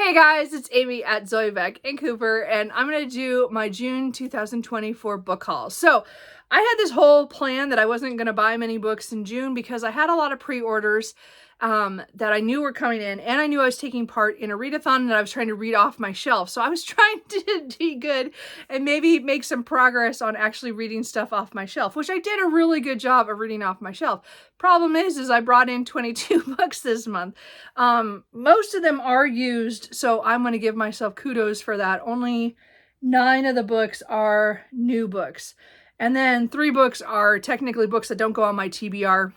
Hey guys, it's Amy at Zoe Beck and Cooper, and I'm going to do my June 2024 book haul. So I had this whole plan that I wasn't going to buy many books in June because I had a lot of pre-orders that I knew were coming in, and I knew I was taking part in a readathon that I was trying to read off my shelf. So I was trying to be good and maybe make some progress on actually reading stuff off my shelf, which I did a really good job of reading off my shelf. Problem is I brought in 22 books this month. Most of them are used, so I'm going to give myself kudos for that. Only 9 of the books are new books. And then 3 books are technically books that don't go on my TBR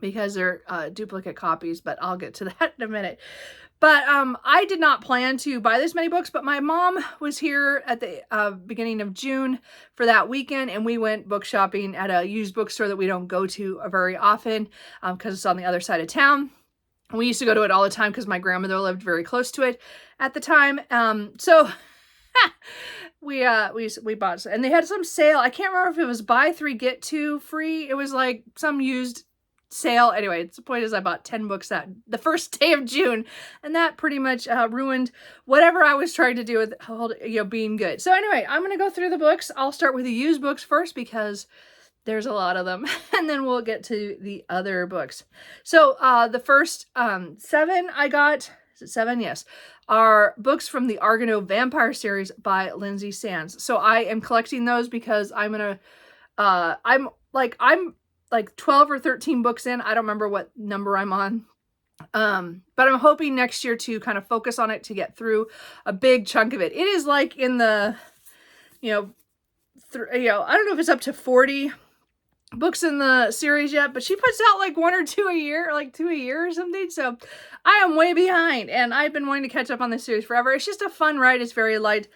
because they're duplicate copies, but I'll get to that in a minute. But I did not plan to buy this many books, but my mom was here at the beginning of June for that weekend, and we went book shopping at a used bookstore that we don't go to very often because it's on the other side of town. We used to go to it all the time because my grandmother lived very close to it at the time. So we bought, and they had some sale. I can't remember if it was buy 3 get 2 free. It was like some used sale. Anyway, the point is I bought 10 books the first day of June, and that pretty much ruined whatever I was trying to do with being good. So anyway, I'm going to go through the books. I'll start with the used books first because there's a lot of them, and then we'll get to the other books. So the first 7 I got, is it 7? Yes, are books from the Argonaut Vampire series by Lynsay Sands. So I am collecting those because I'm like 12 or 13 books in. I don't remember what number I'm on. But I'm hoping next year to kind of focus on it to get through a big chunk of it. It is like in the, I don't know if it's up to 40 books in the series yet, but she puts out like 1 or 2 a year, like 2 a year or something. So I am way behind, and I've been wanting to catch up on this series forever. It's just a fun ride. It's very light,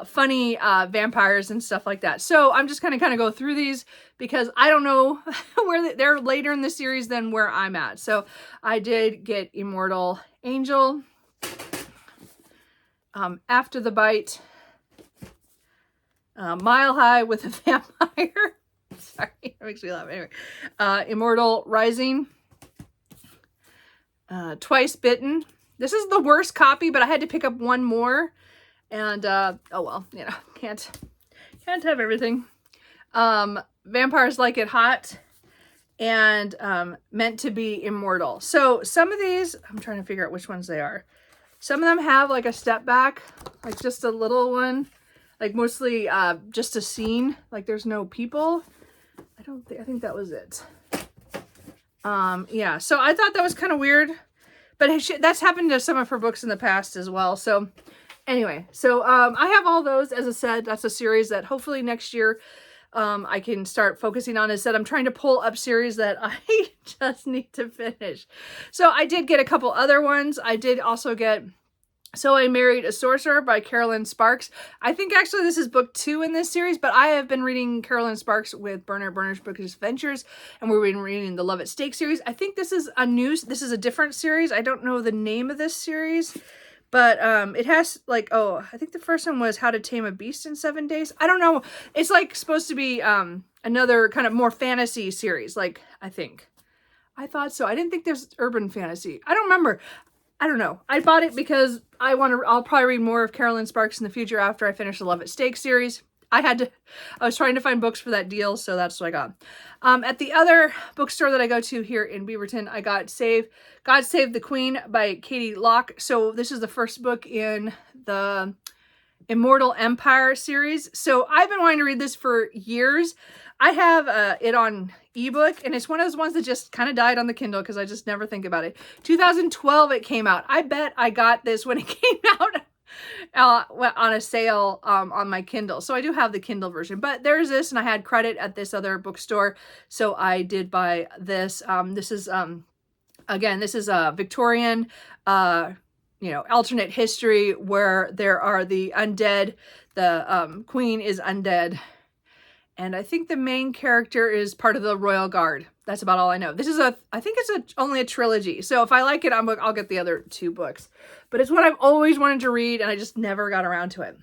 funny vampires and stuff like that. So I'm just going to kind of go through these because I don't know where they're later in the series than where I'm at. So I did get Immortal Angel, After the Bite, Mile High with a Vampire. Sorry, it makes me laugh. Anyway, Immortal Rising, Twice Bitten. This is the worst copy, but I had to pick up one more. And, oh well, can't have everything. Vampires Like It Hot, and Meant to Be Immortal. So some of these, I'm trying to figure out which ones they are. Some of them have like a step back, like just a little one, like mostly just a scene, like there's no people. I think that was it. Yeah, so I thought that was kind of weird, but that's happened to some of her books in the past as well. So anyway, so I have all those. As I said, that's a series that hopefully next year I can start focusing on. As I said, I'm trying to pull up series that I just need to finish. So I did get a couple other ones. I did also get So I Married a Sorcerer by Carolyn Sparks. I think actually this is book 2 in this series, but I have been reading Carolyn Sparks with Bernard Bernard's Bookish Adventures, and we've been reading the Love at Stake series. I think this is a different series. I don't know the name of this series, but it has like, I think the first one was How to Tame a Beast in 7 Days. I don't know. It's like supposed to be another kind of more fantasy series, like I think. I thought so. I didn't think there's urban fantasy. I don't remember. I don't know. I bought it because I'll probably read more of Carolyn Sparks in the future after I finish the Love at Stake series. I was trying to find books for that deal, so that's what I got. At the other bookstore that I go to here in Beaverton, I got God Save the Queen by Katie Locke. So this is the first book in the Immortal Empire series. So I've been wanting to read this for years. I have it on ebook, and it's one of those ones that just kind of died on the Kindle because I just never think about it. 2012 it came out. I bet I got this when it came out on a sale on my Kindle. So I do have the Kindle version, but there's this, and I had credit at this other bookstore, so I did buy this. This is again, this is a Victorian alternate history where there are the undead. The queen is undead. And I think the main character is part of the Royal Guard. That's about all I know. This is I think it's only a trilogy. So if I like it, I'll get the other 2 books. But it's what I've always wanted to read, and I just never got around to it.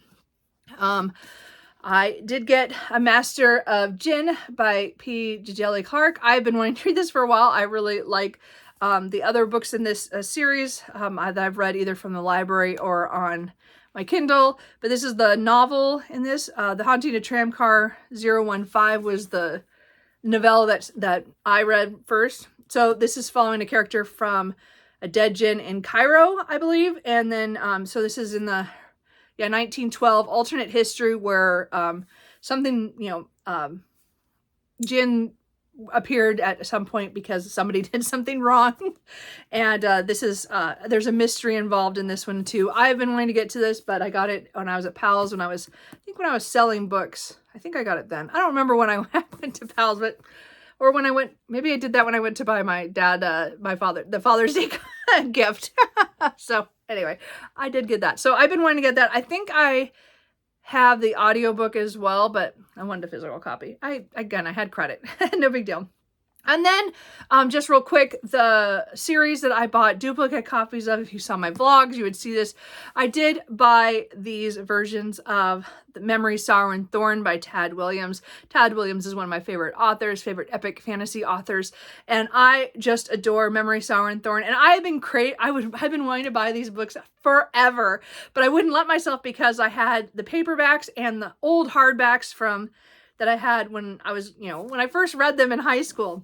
I did get A Master of Jinn by P. Djeli Clark. I've been wanting to read this for a while. I really like The other books in this series that I've read either from the library or on my Kindle, but this is the novel in this. The Haunting of Tramcar 015 was the novella that I read first. So this is following a character from a dead djinn in Cairo, I believe. And then, so this is in the 1912 alternate history where something, djinn appeared at some point because somebody did something wrong. And this is, there's a mystery involved in this one too. I've been wanting to get to this, but I got it when I was at Powell's when I was selling books. I think I got it then. I don't remember when I went to Powell's, but, or when I went, maybe I did that when I went to buy my dad, the Father's Day gift. So anyway, I did get that. So I've been wanting to get that. I think I have the audiobook as well, but I wanted a physical copy. I had credit. No big deal. And then, just real quick, the series that I bought duplicate copies of, if you saw my vlogs, you would see this. I did buy these versions of The Memory, Sorrow, and Thorn by Tad Williams. Tad Williams is one of my favorite authors, favorite epic fantasy authors, and I just adore Memory, Sorrow, and Thorn. And I've been wanting to buy these books forever, but I wouldn't let myself because I had the paperbacks and the old hardbacks that I had when I was, when I first read them in high school.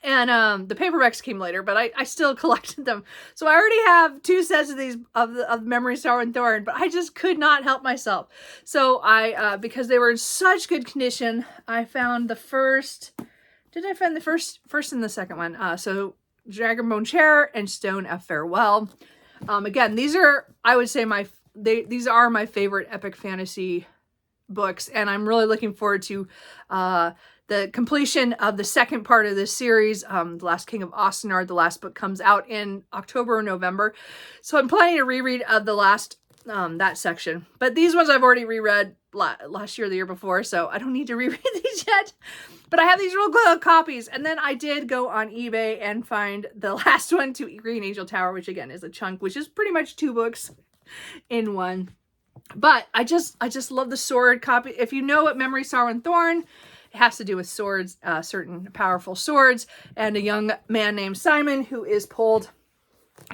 And the paperbacks came later, but I still collected them. So I already have 2 sets of these of Memory, Sorrow, and Thorn, but I just could not help myself. So I, because they were in such good condition, I found the first, did I find the first and the second one? So Dragonbone Chair and Stone of Farewell. Again, these are, I would say these are my favorite epic fantasy books, and I'm really looking forward to the completion of the second part of this series, The Last King of Ostenard. The last book comes out in October or November. So I'm planning a reread of the last, that section. But these ones I've already reread last year or the year before, so I don't need to reread these yet. But I have these real good copies. And then I did go on eBay and find the last one, to Green Angel Tower, which again is a chunk, which is pretty much 2 books in one. But I just love the sword copy. If you know what Memory, Sorrow, and Thorn, it has to do with swords, certain powerful swords, and a young man named Simon who is pulled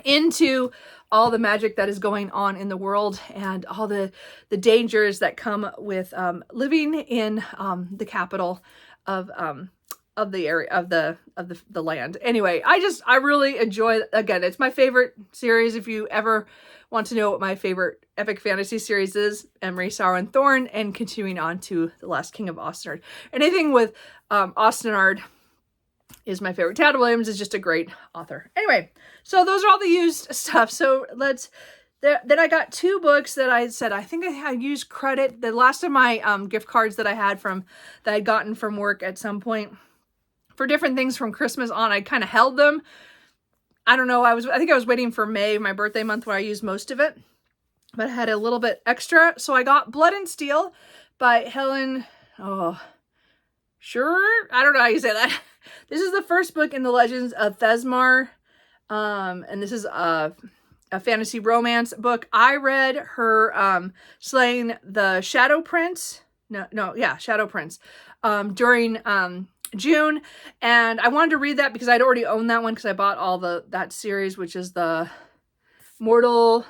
into all the magic that is going on in the world and all the dangers that come with living in the capital of the area of the land. Anyway, I really enjoy, again, it's my favorite series. If you ever want to know what my favorite epic fantasy series is, Memory, Sorrow, and Thorn, and continuing on to The Last King of Ostenard. Anything with Ostenard is my favorite. Tad Williams is just a great author. Anyway, so those are all the used stuff. So then I got 2 books that I said, I think I had used credit. The last of my gift cards that I had that I'd gotten from work at some point for different things from Christmas on, I kind of held them. I don't know. I think I was waiting for May, my birthday month, where I used most of it, but I had a little bit extra. So I got Blood and Steel by Helen. Sure. I don't know how you say that. This is the first book in the Legends of Thesmar. And this is a fantasy romance book. I read her, Slaying the Shadow Prince. Shadow Prince, during, June, and I wanted to read that because I'd already owned that one because I bought all that series, which is the Mortal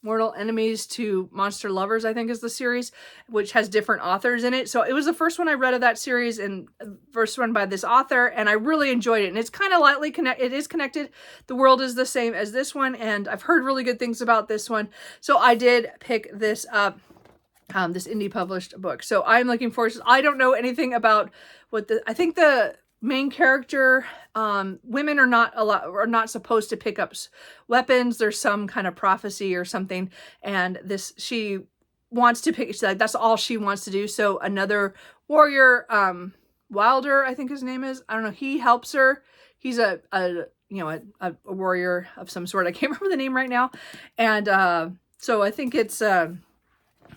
Enemies to Monster Lovers, I think is the series, which has different authors in it. So it was the first one I read of that series and first one by this author, and I really enjoyed it. And it's kind of lightly connected. It is connected. The world is the same as this one, and I've heard really good things about this one. So I did pick this up. This indie published book. So I'm looking forward to, I don't know anything about I think the main character, women are not supposed to pick up weapons. There's some kind of prophecy or something. And she wants to pick, that's all she wants to do. So another warrior, Wilder, I think his name is, I don't know. He helps her. He's a warrior of some sort. I can't remember the name right now. And, so I think it's,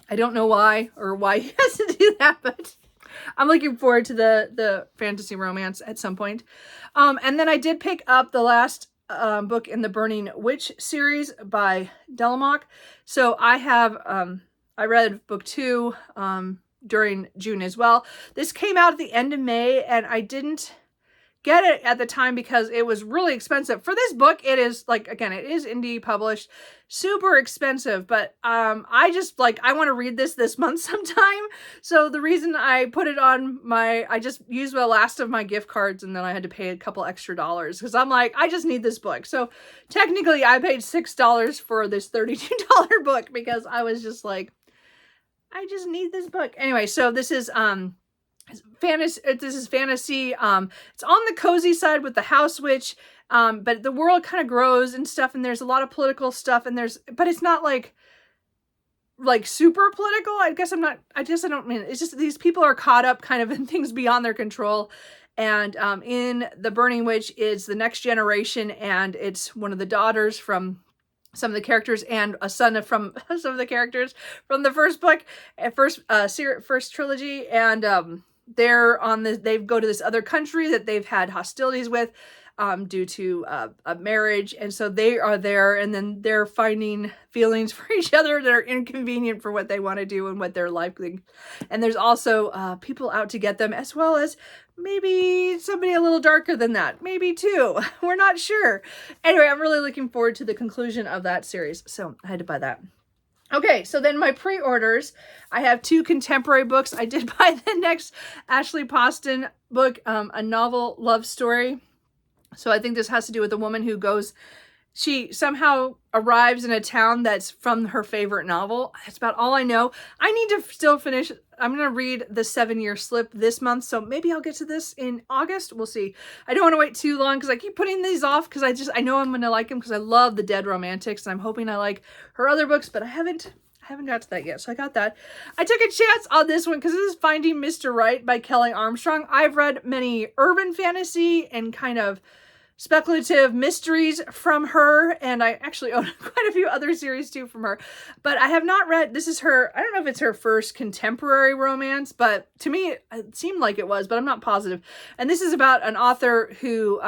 I don't know why he has to do that, but I'm looking forward to the fantasy romance at some point. And then I did pick up the last book in the Burning Witch series by Delamock. So I have, I read book 2 during June as well. This came out at the end of May, and I didn't get it at the time because it was really expensive. For this book, it is like, again, it is indie published, super expensive, but I just like, I want to read this month sometime. So the reason I put it on I just used the last of my gift cards, and then I had to pay a couple extra dollars because I'm like, I just need this book. So technically I paid $6 for this $32 book because I was just like, I just need this book. Anyway, so this is fantasy. It's on the cozy side with the House Witch, but the world kind of grows and stuff, and there's a lot of political stuff, and but it's not like super political. I don't mean, it's just these people are caught up kind of in things beyond their control. And in The Burning Witch is the next generation, and it's one of the daughters from some of the characters and a son from some of the characters from the first book, first trilogy. And they go to this other country that they've had hostilities with due to a marriage. And so they are there, and then they're finding feelings for each other that are inconvenient for what they want to do and what their life thinks. And there's also people out to get them, as well as maybe somebody a little darker than that. Maybe two. We're not sure. Anyway, I'm really looking forward to the conclusion of that series. So I had to buy that. Okay, so then my pre-orders, I have 2 contemporary books. I did buy the next Ashley Poston book, a novel love story. So I think this has to do with a woman who she somehow arrives in a town that's from her favorite novel. That's about all I know. I need to still finish. I'm going to read The 7-Year Slip this month, so maybe I'll get to this in August. We'll see. I don't want to wait too long because I keep putting these off because I know I'm going to like them because I love the Dead Romantics, and I'm hoping I like her other books, but I haven't got to that yet, so I got that. I took a chance on this one because this is Finding Mr. Right by Kelly Armstrong. I've read many urban fantasy and kind of speculative mysteries from her, and I actually own quite a few other series too from her, but I have not read, this is her, I don't know if it's her first contemporary romance, but to me it seemed like it was, but I'm not positive. And this is about an author who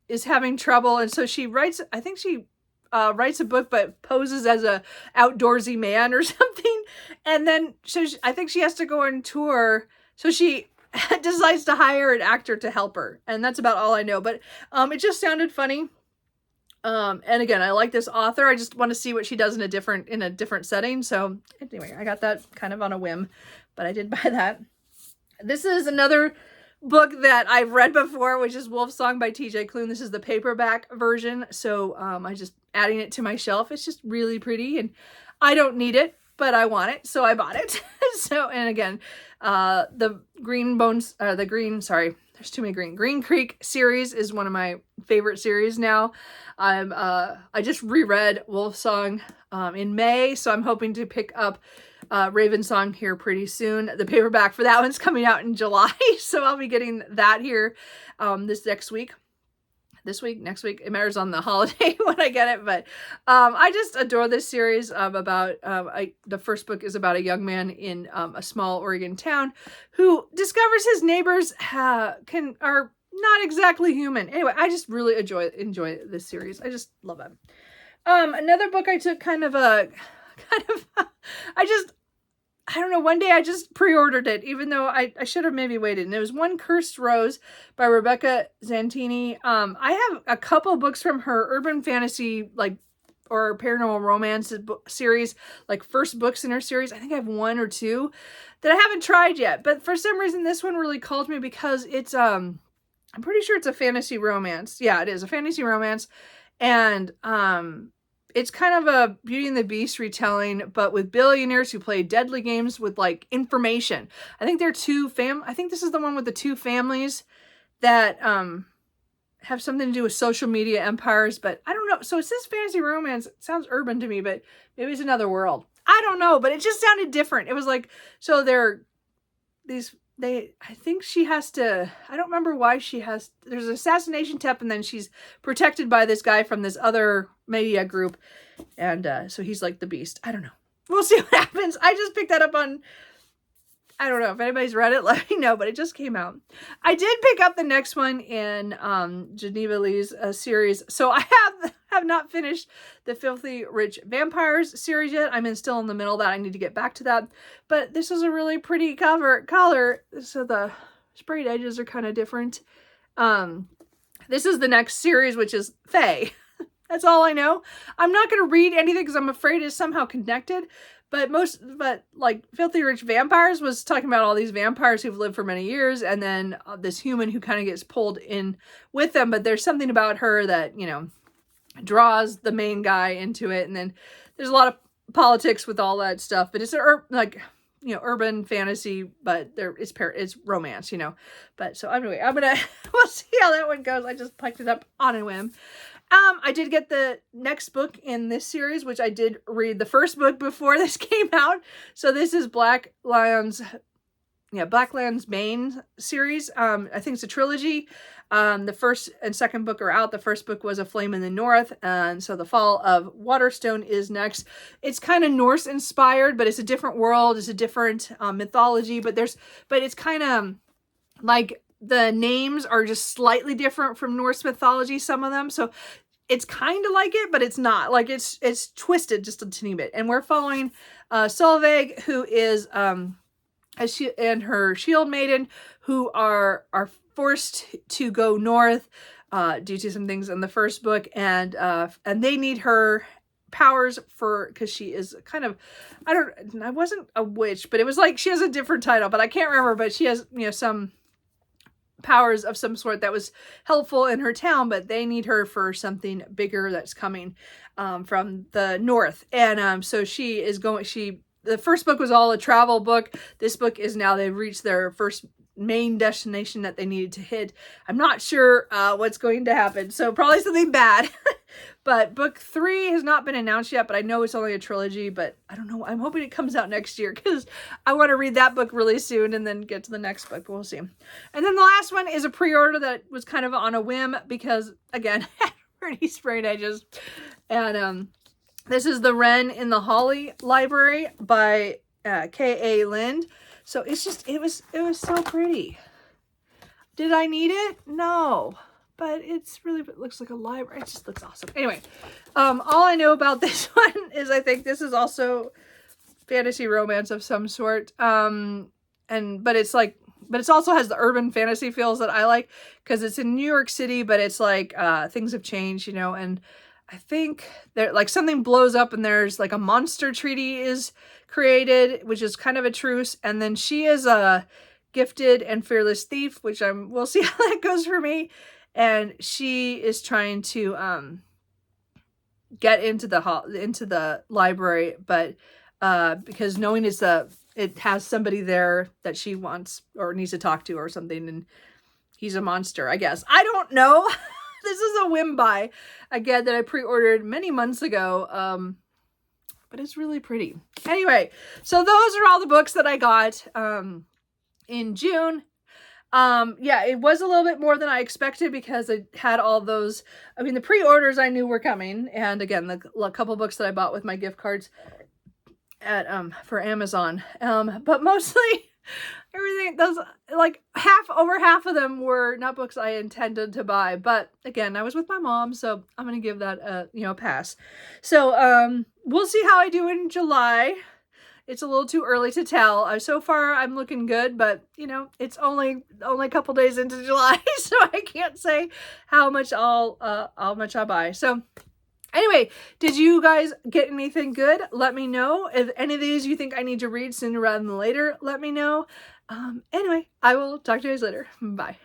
is having trouble, and so she writes, I think she writes a book but poses as a outdoorsy man or something, and then I think she has to go on tour, so she decides to hire an actor to help her, and that's about all I know, but it just sounded funny. And again, I like this author. I just want to see what she does in a different setting. So anyway, I got that kind of on a whim, but I did buy that. This is another book that I've read before, which is Wolfsong by TJ Klune. This is the paperback version, so I just adding it to my shelf. It's just really pretty, and I don't need it, but I want it, so I bought it. So, and again, the Green Creek series is one of my favorite series now. I just reread Wolfsong in May, so I'm hoping to pick up Ravensong here pretty soon. The paperback for that one's coming out in July, so I'll be getting that here next week, next week. It matters on the holiday when I get it, but I just adore this series about, the first book is about a young man in a small Oregon town who discovers his neighbors are not exactly human. Anyway, I just really enjoy this series. I just love it. Another book I took I don't know, one day I just pre-ordered it, even though I should have maybe waited. And it was One Cursed Rose by Rebecca Zantini. I have a couple books from her urban fantasy, or paranormal romance series, first books in her series. I think I have 1 or 2 that I haven't tried yet. But for some reason, this one really called me because it's, I'm pretty sure it's a fantasy romance. Yeah, it is a fantasy romance. And, it's kind of a Beauty and the Beast retelling, but with billionaires who play deadly games with information. I think they're I think this is the one with the 2 families that have something to do with social media empires, but I don't know. So it says fantasy romance. It sounds urban to me, but maybe it's another world. I don't know, but it just sounded different. It was so I think she has to, I don't remember why there's an assassination tip, and then she's protected by this guy from this other media group. And so he's like the Beast. I don't know. We'll see what happens. I just picked that up on, I don't know if anybody's read it, let me know, but it just came out. I did pick up the next one in Geneva Lee's series. So I have not finished the Filthy Rich Vampires series yet. I'm still in the middle of that. I need to get back to that. But this is a really pretty color. So the sprayed edges are kind of different. this is the next series, which is Fae. That's all I know. I'm not going to read anything because I'm afraid it's somehow connected. But like Filthy Rich Vampires was talking about all these vampires who've lived for many years, and then this human who kind of gets pulled in with them. But there's something about her that, you know, draws the main guy into it. And then there's a lot of politics with all that stuff. But it's like, you know, urban fantasy, but it's romance, you know. But so anyway, we'll see how that one goes. I just picked it up on a whim. I did get the next book in this series, which I did read the first book before this came out. So this is Blacklands Bane series. I think it's a trilogy. The first and second book are out. The first book was A Flame in the North, and so The Fall of Waterstone is next. It's kind of Norse inspired, but it's a different world. It's a different mythology, but it's kind of like the names are just slightly different from Norse mythology, some of them. So it's kind of like it, but it's not. Like it's twisted just a teeny bit. And we're following Solveig, who is and her shield maiden, who are forced to go north due to some things in the first book, and they need her powers because she is kind of, I wasn't a witch, but it was like she has a different title, but I can't remember. But she has, you know, some powers of some sort that was helpful in her town, but they need her for something bigger that's coming from the north. And so she is going. The first book was all a travel book. This book is now they've reached their first main destination that they needed to hit. I'm not sure what's going to happen, so probably something bad. But book 3 has not been announced yet, but I know it's only a trilogy, but I don't know. I'm hoping it comes out next year because I want to read that book really soon and then get to the next book. We'll see. And then the last one is a pre-order that was kind of on a whim because, again, pretty sprayed edges. And this is The Wren in the Holly Library by K.A. Lind. So it was so pretty. Did I need it? No. But it looks like a library. It just looks awesome. Anyway, all I know about this one is I think this is also fantasy romance of some sort. But it also has the urban fantasy feels that I like because it's in New York City, but it's like things have changed, you know, and I think there like something blows up and there's like a monster treaty is created, which is kind of a truce, and then she is a gifted and fearless thief, which we'll see how that goes for me. And she is trying to get into the library, but because knowing it has somebody there that she wants or needs to talk to or something, and he's a monster, I guess. I don't know. This is a whim buy again that I pre-ordered many months ago. But it's really pretty. Anyway, so those are all the books that I got in June. Yeah, it was a little bit more than I expected because it had all those, I mean, the pre-orders I knew were coming. And again, the couple books that I bought with my gift cards for Amazon. But mostly everything, those, like over half of them were not books I intended to buy. But again, I was with my mom, so I'm going to give that a pass. So, we'll see how I do in July. It's a little too early to tell. So far, I'm looking good, but, you know, it's only a couple days into July, so I can't say how much I'll buy. So, anyway, did you guys get anything good? Let me know. If any of these you think I need to read sooner rather than later, let me know. Anyway, I will talk to you guys later. Bye.